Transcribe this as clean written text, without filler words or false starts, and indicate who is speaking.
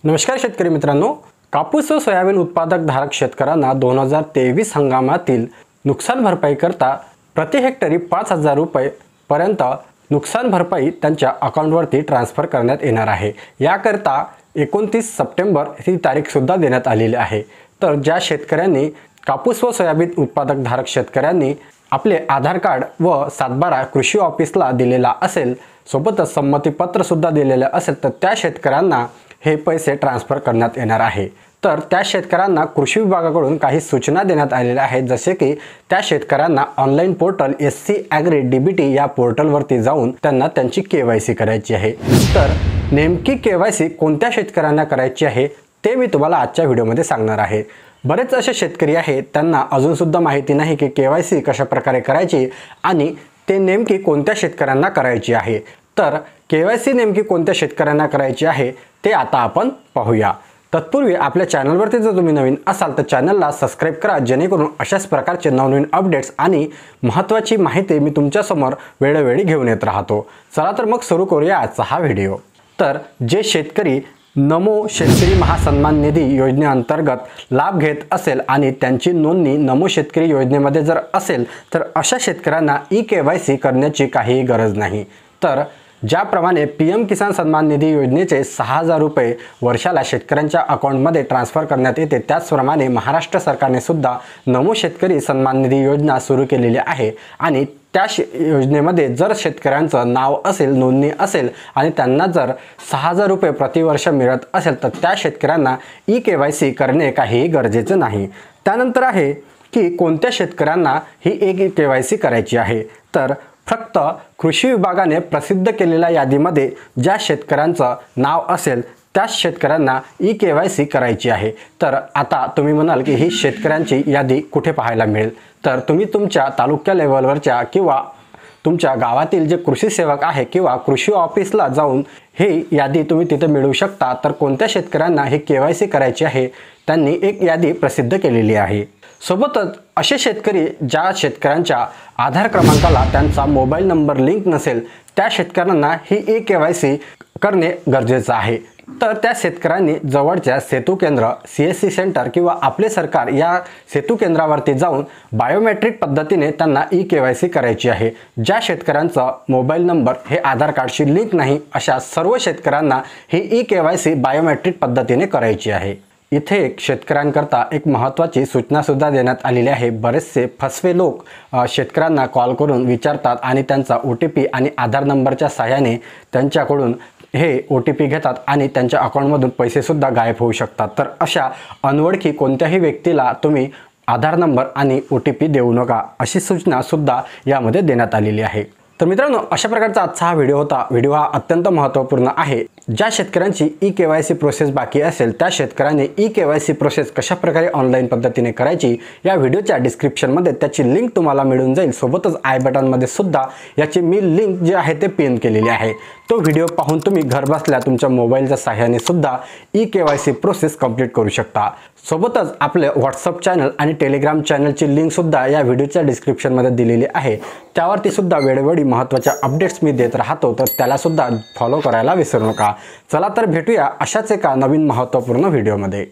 Speaker 1: नमस्कार शेतकरी मित्रांनो, कापूस व सोयाबीन उत्पादक धारक शेतकऱ्यांना 2023 हंगामातील नुकसान भरपाई करता प्रति हेक्टरी 5,000 रुपये पर्यंत नुकसान भरपाई त्यांच्या अकाउंटवरती ट्रान्सफर करण्यात येणार आहे। याकरता 29 सप्टेंबर ही तारीख सुद्धा देण्यात आलेली आहे। तर ज्या शेतकऱ्यांनी कापूस व सोयाबीन उत्पादक धारक शेतकऱ्यांनी आपले आधार कार्ड व 7/12 कृषी ऑफिसला दिलेला असेल, सोबतच संमती पत्र सुद्धा दिलेले असेल, तर त्या शेतकऱ्यांना हे पैसे ट्रान्सफर करण्यात येणार आहे। तर त्या शेतकऱ्यांना कृषी विभागाकडून काही सूचना देण्यात आलेल्या आहेत, जसे की त्या शेतकऱ्यांना online portal SC Agri DBT या पोर्टलवरती जाऊन त्यांना त्यांची KYC करायची आहे। तर नेमकी KYC कोणत्या शेतकऱ्यांना करायची आहे ते मी तुम्हाला आजच्या व्हिडिओमध्ये सांगणार आहे। बरेच असे शेतकरी आहेत त्यांना अजून सुद्धा माहिती नाही की KYC कशा प्रकारे करायची आणि ते नेमकी कोणत्या शेतकऱ्यांना करायची आहे। तर KYC नेमकी कोणत्या शेतकऱ्यांना करायची आहे ते आता आपण पाहूया। तत्पूर्वी आपल्या चॅनलवरती जर तुम्ही नवीन असाल तर चॅनलला सबस्क्राइब करा, जेणेकरून अशाच प्रकारचे नवनवीन अपडेट्स आणि महत्त्वाची माहिती मी तुमच्या समोर वेळोवेळी घेऊन येत राहतो। चला तर मग सुरू करूया आजचा हा व्हिडिओ। तर जे शेतकरी नमो शेतकरी महासन्मान निधी योजनेअंतर्गत लाभ घेत असेल आणि त्यांची नोंदणी नमो शेतकरी योजनेमध्ये जर असेल, तर अशा शेतकऱ्यांना KYC करण्याची काही गरज नाही। तर ज्याप्रमाणे PM किसान सन्मान निधी योजनेचे 6,000 रुपये वर्षाला शेतकऱ्यांच्या अकाउंटमध्ये ट्रान्सफर करण्यात येते, त्याचप्रमाणे महाराष्ट्र सरकारने सुद्धा नमो शेतकरी सन्मान निधी योजना सुरू केलेली आहे। आणि त्या योजनेमध्ये जर शेतकऱ्यांचं नाव असेल, नोंदणी असेल आणि त्यांना जर 6,000 रुपये प्रतिवर्ष मिळत असेल, तर त्या शेतकऱ्यांना KYC करणे काही गरजेचे नाही। त्यानंतर आहे की कोणत्या शेतकऱ्यांना ही KYC करायची आहे। तर फक्त कृषी विभागाने प्रसिद्ध केलेल्या यादीमध्ये ज्या शेतकऱ्यांचं नाव असेल त्याच शेतकऱ्यांना KYC करायची आहे। तर आता तुम्ही म्हणाल की ही शेतकऱ्यांची यादी कुठे पाहायला मिळेल, तर तुम्ही तुमच्या तालुका लेवलवरच्या किंवा तुमच्या गावातील जे कृषी सेवक आहे किंवा कृषी ऑफिसला जाऊन ही यादी तुम्ही तिथे मिळवू शकता। तर कोणत्या शेतकऱ्यांना हे KYC करायची आहे त्यांनी एक यादी प्रसिद्ध केलेली आहे। सोबतच असे शेतकरी ज्या शेतकऱ्यांच्या आधार क्रमांकाला त्यांचा मोबाईल नंबर लिंक नसेल त्या शेतकऱ्यांना ही KYC करणे गरजेचं आहे। तर त्या शेतकऱ्यांनी जवळच्या सेतू केंद्र, CSC सेंटर किंवा आपले सरकार या सेतू केंद्रावरती जाऊन बायोमेट्रिक पद्धतीने त्यांना KYC करायची आहे। ज्या शेतकऱ्यांचा मोबाईल नंबर हे आधार कार्डशी लिंक नाही अशा सर्व शेतकऱ्यांना ही KYC बायोमेट्रिक पद्धतीने करायची आहे। इथे एक शेतकऱ्यांकरता एक महत्त्वाची सूचना सुद्धा देण्यात आलेली आहे। बरेचसे फसवे लोक शेतकऱ्यांना कॉल करून विचारतात आणि त्यांचा OTP आणि आधार नंबरच्या सहाय्याने त्यांच्याकडून हे OTP घेतात आणि त्यांच्या अकाउंटमधून पैसे सुद्धा गायब होऊ शकतात। तर अशा अनोळखी कोणत्याही व्यक्तीला तुम्ही आधार नंबर आणि OTP देऊ नका, अशी सूचना सुद्धा यामध्ये देण्यात आलेली आहे। तर मित्रांनो, अशा प्रकारचा आजचा हा व्हिडिओ होता। व्हिडिओ हा अत्यंत महत्त्वपूर्ण आहे। ज्या शेतकऱ्यांची KYC प्रोसेस बाकी असेल त्या शेतकऱ्यांनी KYC प्रोसेस कशा प्रकारे ऑनलाईन पद्धतीने करायची या व्हिडिओच्या डिस्क्रिप्शनमध्ये त्याची लिंक तुम्हाला मिळून जाईल। सोबतच आय बटनमध्ये सुद्धा याची मी लिंक जे आहे ते पिन केलेली आहे। तो व्हिडिओ पाहून तुम्ही घरबसल्या तुमच्या मोबाईलच्या सहाय्याने सुद्धा KYC प्रोसेस कंप्लीट करू शकता। सोबतच आपले WhatsApp चॅनल आणि टेलिग्राम चॅनलची लिंक सुद्धा या व्हिडिओच्या डिस्क्रिप्शनमध्ये दिलेली आहे। त्यावरती सुद्धा वेळोवेळी महत्त्वाच्या अपडेट्स मी देत राहतो, तर त्याला सुद्धा फॉलो करायला विसरू नका। चला तर भेटूया अशाच एका नवीन महत्त्वपूर्ण व्हिडिओमध्ये।